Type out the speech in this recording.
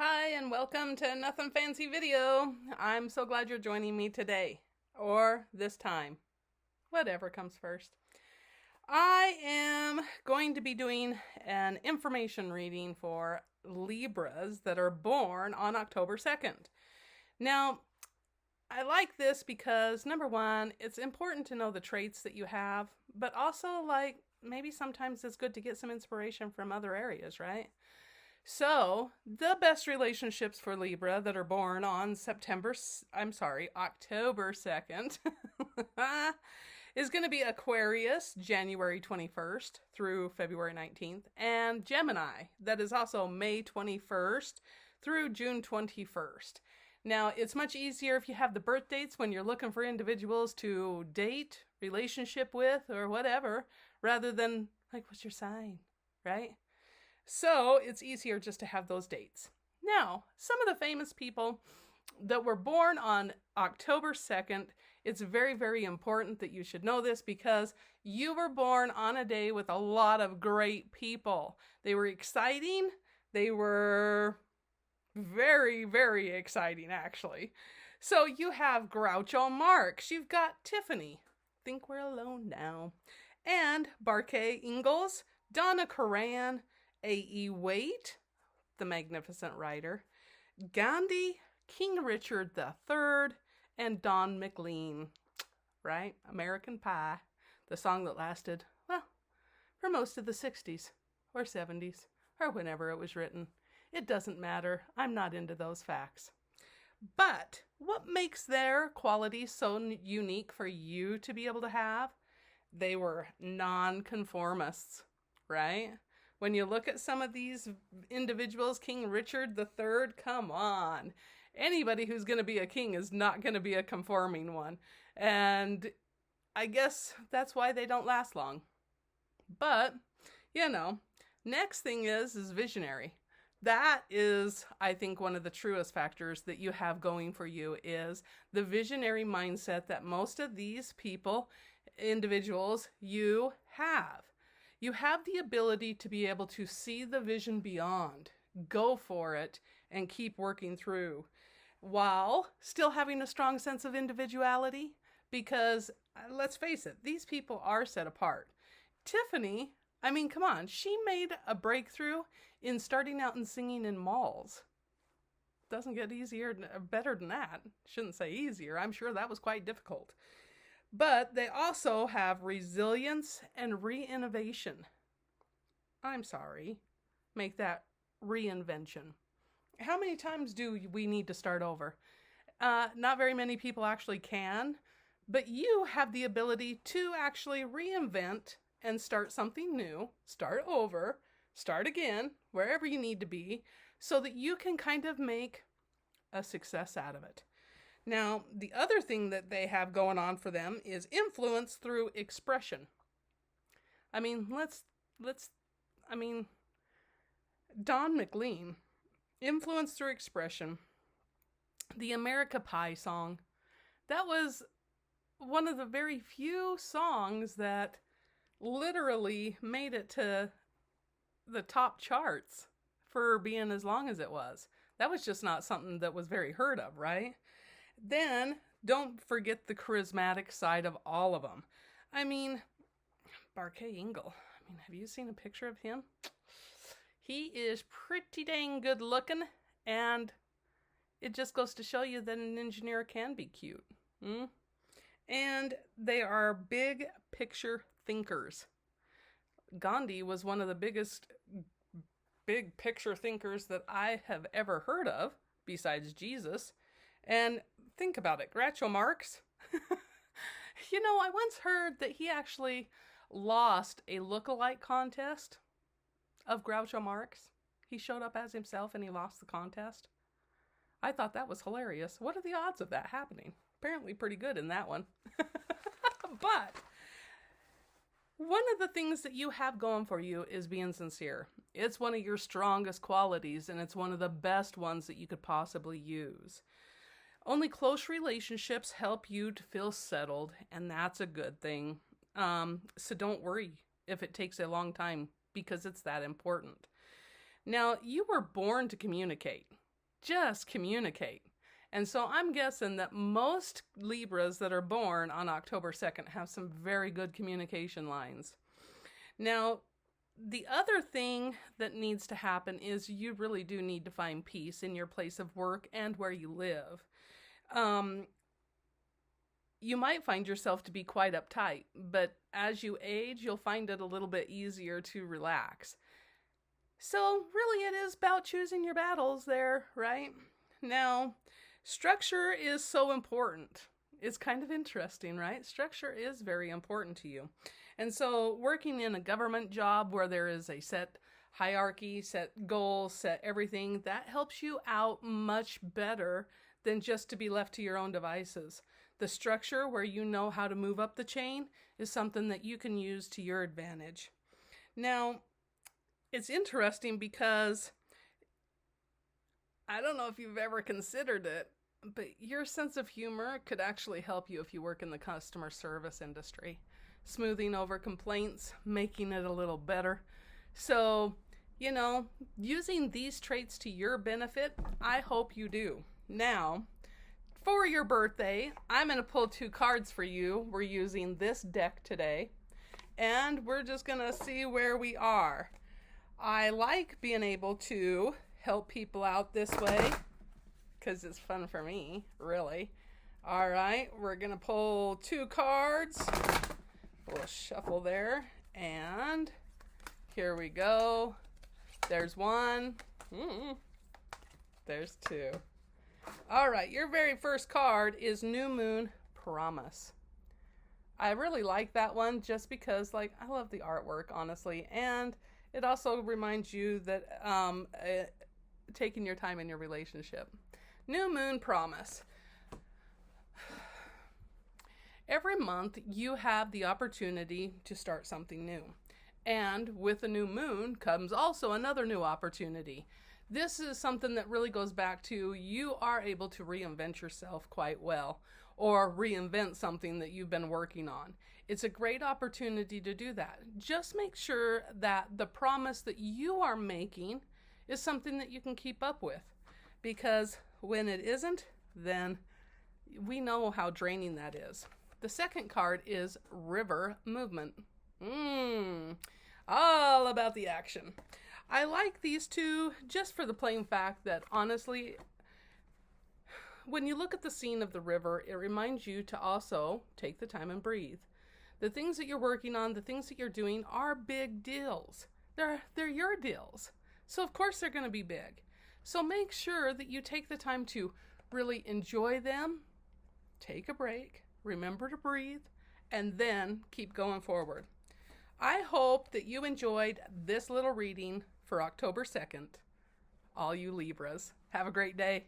Hi and welcome to Nothing Fancy Video. I'm so glad you're joining me today, or this time, whatever comes first. I am going to be doing an information reading for Libras that are born on October 2nd. Now, I like this because, number one, it's important to know the traits that you have, but also, maybe sometimes it's good to get some inspiration from other areas, right? So, the best relationships for Libra that are born on October 2nd is going to be Aquarius, January 21st through February 19th, and Gemini, that is also May 21st through June 21st. Now, it's much easier if you have the birth dates when you're looking for individuals to date, relationship with, or whatever, rather than, what's your sign, right? So it's easier just to have those dates. Now, some of the famous people that were born on October 2nd, it's very, very important that you should know this because you were born on a day with a lot of great people. They were exciting. They were very, very exciting, actually. So you have Groucho Marx. You've got Tiffany. Think we're alone now. And Barkay Ingalls, Donna Karan, A.E. Waite, the magnificent writer, Gandhi, King Richard III, and Don McLean, right? American Pie, the song that lasted, for most of the 60s or 70s or whenever it was written. It doesn't matter. I'm not into those facts. But what makes their qualities so unique for you to be able to have? They were nonconformists, right? When you look at some of these individuals, King Richard III, come on. Anybody who's going to be a king is not going to be a conforming one. And I guess that's why they don't last long. But, next thing is visionary. That is, I think, one of the truest factors that you have going for you is the visionary mindset that most of these individuals, you have. You have the ability to be able to see the vision beyond, go for it, and keep working through, while still having a strong sense of individuality, because, let's face it, these people are set apart. Tiffany, come on, she made a breakthrough in starting out and singing in malls. Doesn't get easier, better than that. Shouldn't say easier, I'm sure that was quite difficult. But they also have resilience and re-innovation. I'm sorry. Make that reinvention. How many times do we need to start over? Not very many people actually can, but you have the ability to actually reinvent and start something new, start over, start again, wherever you need to be, so that you can kind of make a success out of it. Now, the other thing that they have going on for them is influence through expression. Don McLean, influence through expression. The America Pie song, that was one of the very few songs that literally made it to the top charts for being as long as it was. That was just not something that was very heard of, right? Then, don't forget the charismatic side of all of them. Barkay Ingle. Have you seen a picture of him? He is pretty dang good looking, and it just goes to show you that an engineer can be cute. And they are big picture thinkers. Gandhi was one of the biggest big picture thinkers that I have ever heard of, besides Jesus. And think about it, Groucho Marx. I once heard that he actually lost a look-alike contest of Groucho Marx. He showed up as himself and he lost the contest. I thought that was hilarious. What are the odds of that happening? Apparently pretty good in that one. But one of the things that you have going for you is being sincere. It's one of your strongest qualities, and it's one of the best ones that you could possibly use. Only close relationships help you to feel settled, and that's a good thing. So don't worry if it takes a long time, because it's that important. Now, you were born to communicate. just communicate. And so I'm guessing that most Libras that are born on October 2nd have some very good communication lines. Now, the other thing that needs to happen is you really do need to find peace in your place of work and where you live. You might find yourself to be quite uptight, but as you age, you'll find it a little bit easier to relax. So really it is about choosing your battles there, right? Now, structure is so important. It's kind of interesting, right? Structure is very important to you. And so working in a government job where there is a set hierarchy, set goals, set everything, that helps you out much better than just to be left to your own devices. The structure where you know how to move up the chain is something that you can use to your advantage. Now, it's interesting because I don't know if you've ever considered it, but your sense of humor could actually help you if you work in the customer service industry. Smoothing over complaints, making it a little better. So, using these traits to your benefit, I hope you do. Now, for your birthday, I'm going to pull 2 cards for you. We're using this deck today, and we're just going to see where we are. I like being able to help people out this way because it's fun for me, really. All right, we're going to pull 2 cards. We'll shuffle there, and here we go. There's 1. There's 2. All right, your very first card is New Moon Promise. I really like that one just because, I love the artwork, honestly, and it also reminds you that taking your time in your relationship. New Moon Promise. Every month, you have the opportunity to start something new. And with a new moon comes also another new opportunity. This is something that really goes back to you are able to reinvent yourself quite well, or reinvent something that you've been working on. It's a great opportunity to do that. Just make sure that the promise that you are making is something that you can keep up with. Because when it isn't, then we know how draining that is. The second card is River Movement. All about the action. I like these 2 just for the plain fact that, honestly, when you look at the scene of the river, it reminds you to also take the time and breathe. The things that you're working on, the things that you're doing are big deals. They're your deals. So of course they're going to be big. So make sure that you take the time to really enjoy them, take a break, remember to breathe, and then keep going forward. I hope that you enjoyed this little reading for October 2nd. All you Libras, have a great day.